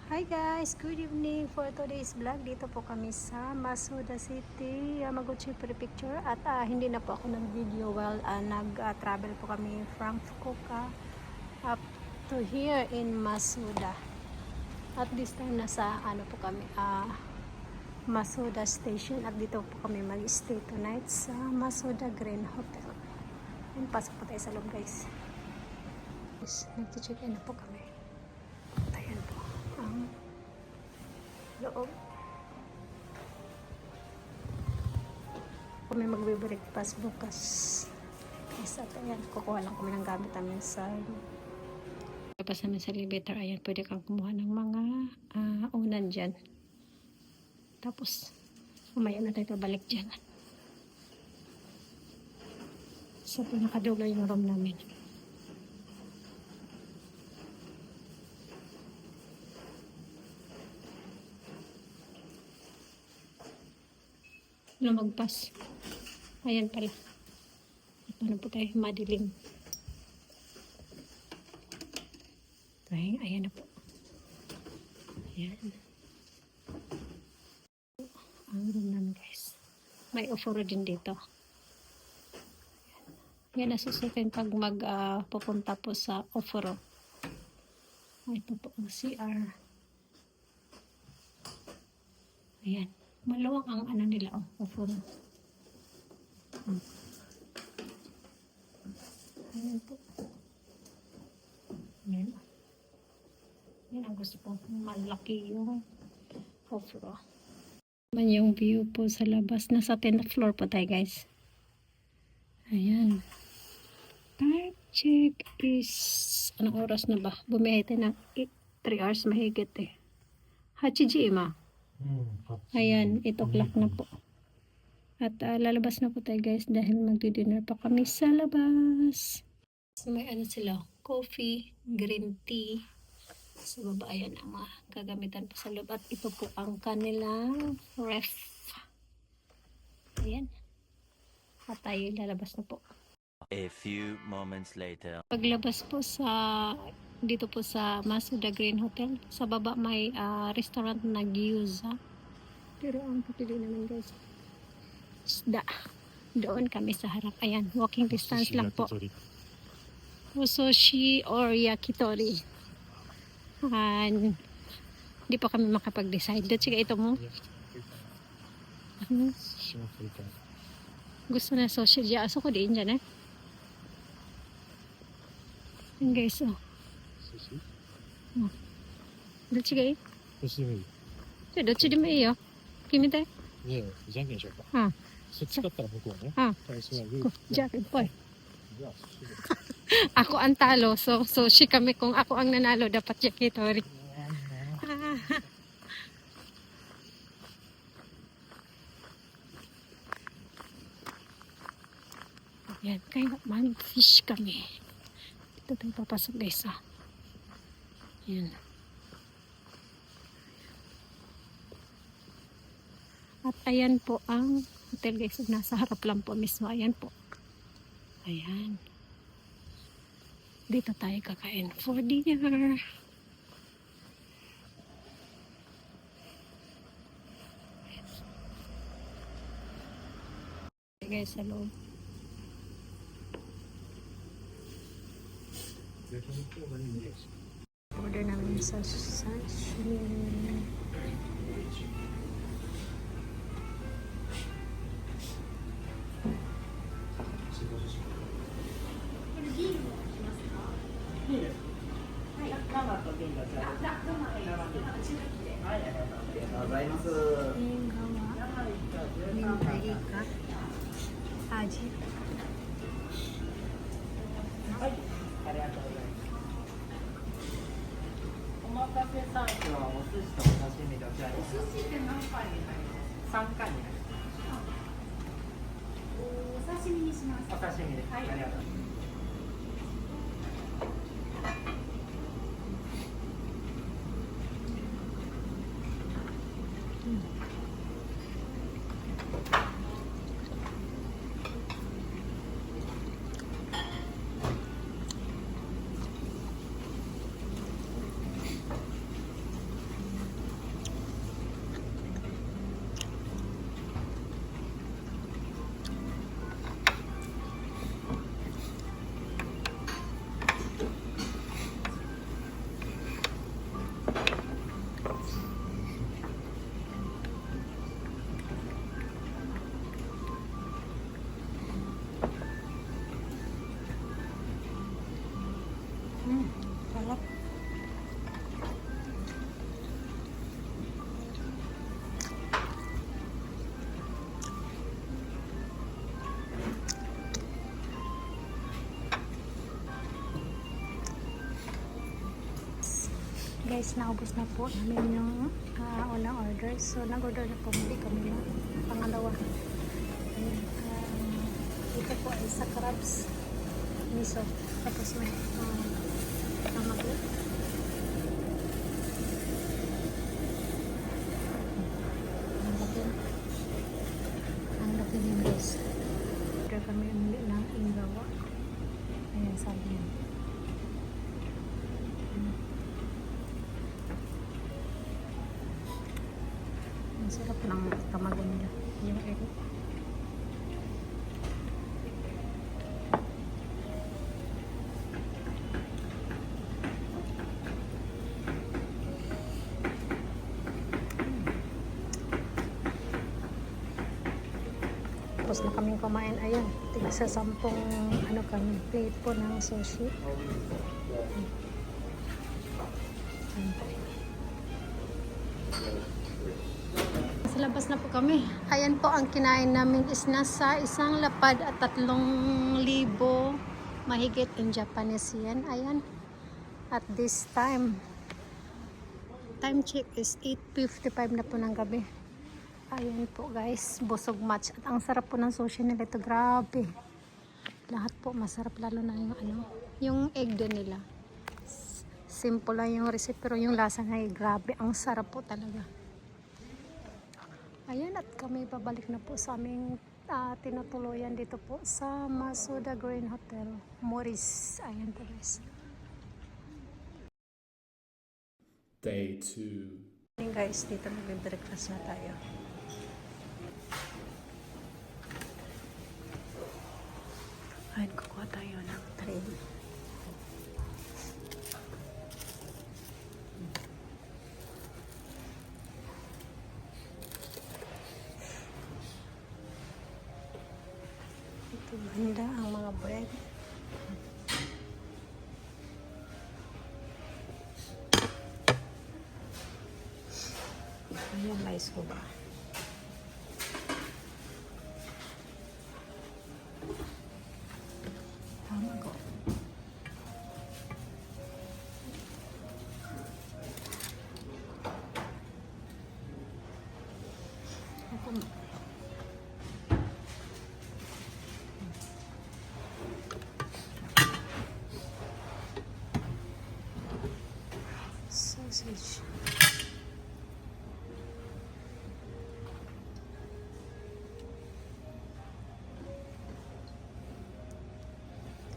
Hi guys, good evening for today's vlog. Dito po kami sa Masuda City, Yamaguchi Prefecture at hindi na po ako nag-video while nag-travel po kami from Fukuoka up to here in Masuda. At this time nasa po kami Masuda Station at dito po kami mag-stay tonight sa Masuda Grand Hotel. And pasok po tayo sa loob guys. Nag-check in na po kami. Ayan po ang loob. Kami magbe-breakfast bukas. Isa ayan, kukuha lang kami ng gamit namin sa tapos namin sa elevator. Ayan, pwede kang kumuha ng mga unan dyan. Tapos umaya na tayo pabalik dyan. Sa pinakadulo yung room namin. Lumagpas. Ayan pala. Paano po tayo madilim? Ayan na po. Ayan. Ang room namin guys. May oforo din dito. Yan nasusukin pag pupunta po sa oforo. Ito po ang CR. Ayan. Maluwang ang nila, oforo. Ayan po. Ayan. Yan ang gusto ko. Malaki yung oforo. Man yung view po sa labas. Nasa 10th floor po tayo guys. Ayan. Time check is anong oras na ba? Bumiyahe tayo ng 3 hours mahigit eh. Hachiji ma. Ayan, 8 o'clock na po. At lalabas na po tayo guys dahil magdi-dinner pa kami sa labas. So, may sila, coffee, green tea. Sa baba, ayan ang mga gagamitan po sa loob. At ito po ang kanilang ref. Ayan. At tayo lalabas na po. A few moments later. Paglabas po dito po sa Masuda Grand Hotel, sa baba may restaurant na Gyoza. Pero ang papili naman guys, isda. Doon kami sa harap. Ayan, walking distance lang po. Sushi or yakitori. Hindi pa kami makapag-decide. Sige, ito mo. Gusto na sushi. Aso ko din dyan eh. Ayan guys, oh. Sushi?どっちがいい？どっちでもいい。じゃあどっちでもいいよ。決めたい？じゃあ、じゃんけんしようか。うん。そっち勝ったら僕はね。最初はグー。じゃあ、ぽい。じゃあ、Ako ang talo. So, sushi kami. Kung ako ang nanalo, dapat yakitori. Yan. Kaya mag-fish kami. Dito tayo papasok guys. Yan. At ayan po ang hotel guys. Nasa harap lang po mismo. Ayan po. Ayan. Dito tayo kakain for dinner. Okay guys, sa loob. Order namin sa sashimi. Aji. Guys, naubos na po namin yung unang order. So, nag-order na po muli kami ng pangalawa. Ayan, ito po ay sa crabs miso. Tapos may tamago. Ang laki din guys. Order kami muli ng inggawa. Ayan, sabi niya. Ang sarap ng tamago nila. Yung egg. Tapos na kaming kumain. Ayan, tigil sa 10 ano kami, plate po ng sushi. Sa labas na po kami. Ayan po, ang kinain namin is nasa isang lapad at 3,000 mahigit in Japanese yen. Ayan. At this time check is 8:55 na po ng gabi. Ayan po guys, busog match. At ang sarap po ng sushi nila ito, grabe. Lahat po masarap, lalo na yung yung egg din nila. Simple lang yung recipe, pero yung lasa na grabe, ang sarap po talaga. Ayan, at kami babalik na po sa aming tinutuluyan dito po sa Masuda Green Hotel, Morris. Ayan po guys. Day 2. Ayan guys, dito mag-breakfast na tayo. Ayan, kukuha tayo ng tray. Ito banda ang mga bread. Ayan, mais ko ba? Tamago. Sausage.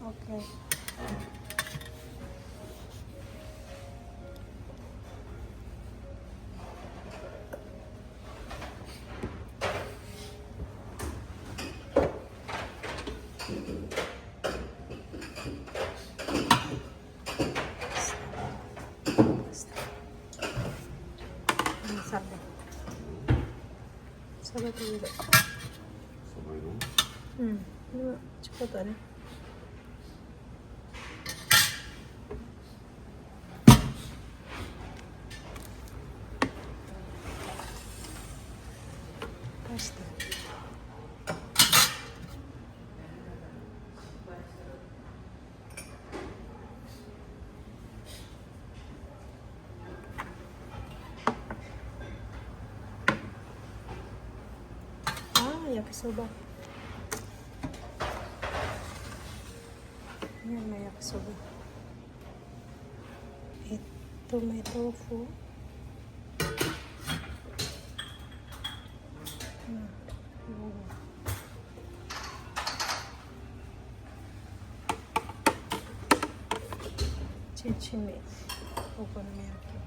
Okay. Sabi. Sabi ko yun. Sabay mo? Chocolate ano? Pasta. Yakisoba. Ayan, may yakisoba. Ito may tofu. Chichime. Okonomiyaki.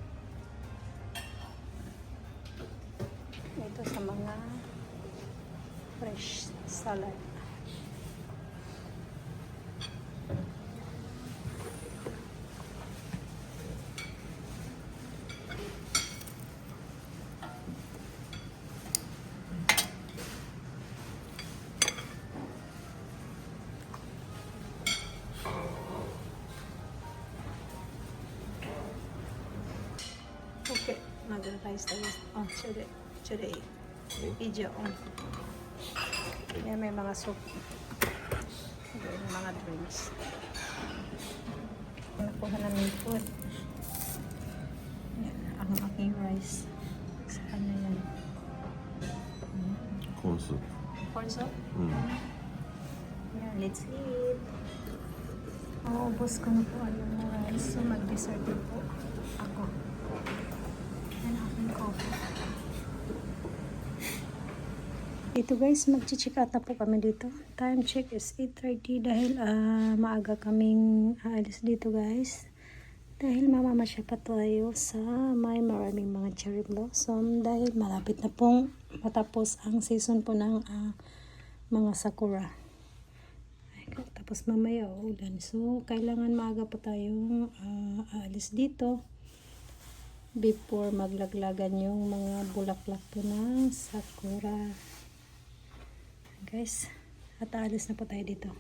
Ito sa mga fresh salad. Okay, mag-rice tayo. Oh, today. Ija on. Yan, may mga soup. May mga drinks. Nakuha namin food. ang aking rice. Sa kanya yan. Corn soup. Corn soup? Mm. Yeah, let's eat. Maubos ko na po ang rice. So, mag-dessert na po ako. And aking coffee. Dito guys, mag-check out na po kami dito. Time check is 8:30 dahil maaga kaming aalis dito guys. Dahil mamamasya pa tayo sa may maraming mga cherry blossom dahil malapit na pong matapos ang season po ng mga sakura. Tapos mamaya uulan. So, kailangan maaga pa tayong aalis dito before maglaglagan yung mga bulaklak po ng sakura. Guys, at aalis na po tayo dito.